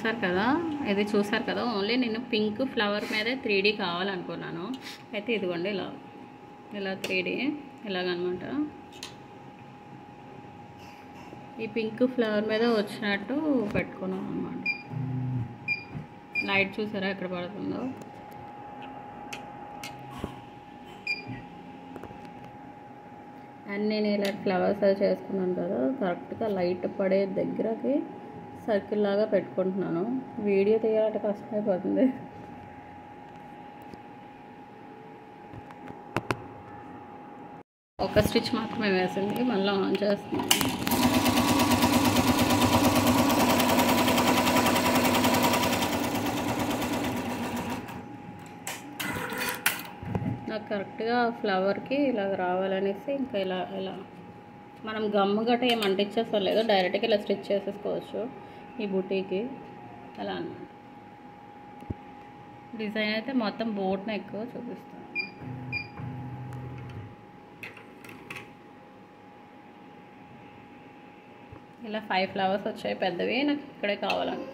చూసారు కదా ఓన్లీ నేను పింక్ ఫ్లవర్ మీదే 3D కావాలనుకున్నాను. అయితే ఇదిగోండి ఇలా 3D ఇలాగనమాట. ఈ పింక్ ఫ్లవర్ మీద వచ్చినట్టు పెట్టుకున్నాను అనమాట. లైట్ చూసారా ఎక్కడ పడుతుందో. అండ్ నేను ఇలా ఫ్లవర్స్ అది చేసుకున్నాను కదా, కరెక్ట్గా లైట్ పడే దగ్గరకి సర్కిల్ లాగా పెట్టుకుంటున్నాను. వీడియో తీయాలంటే కష్టమైపోతుంది. ఒక స్టిచ్ మాత్రమే వేసింది, మళ్ళీ ఆన్ చేస్తున్నాను. నాకు కరెక్ట్గా ఫ్లవర్కి ఇలా రావాలనేసి ఇంకా ఇలా మనం గమ్ము గట్ట ఏం అంటించేస్తాం లేదు, డైరెక్ట్గా ఇలా స్టిచ్ చేసేసుకోవచ్చు ఈ బుటీకి. అలా అన్నమాట. డిజైన్ అయితే మొత్తం బోట్ నెక్ చూపిస్తాను. ఇలా 5 ఫ్లవర్స్ వచ్చాయి పెద్దవి. నాకు ఇక్కడే కావాలని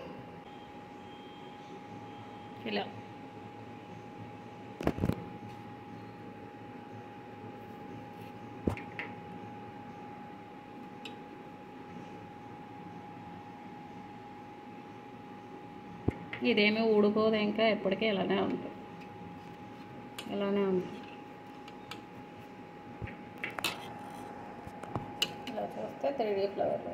ఇలా ఇదేమీ ఊడిపోదు, ఇంకా ఎప్పటికీ ఇలానే ఉంటుంది. ఇలా చేస్తే 3D ఫ్లవర్.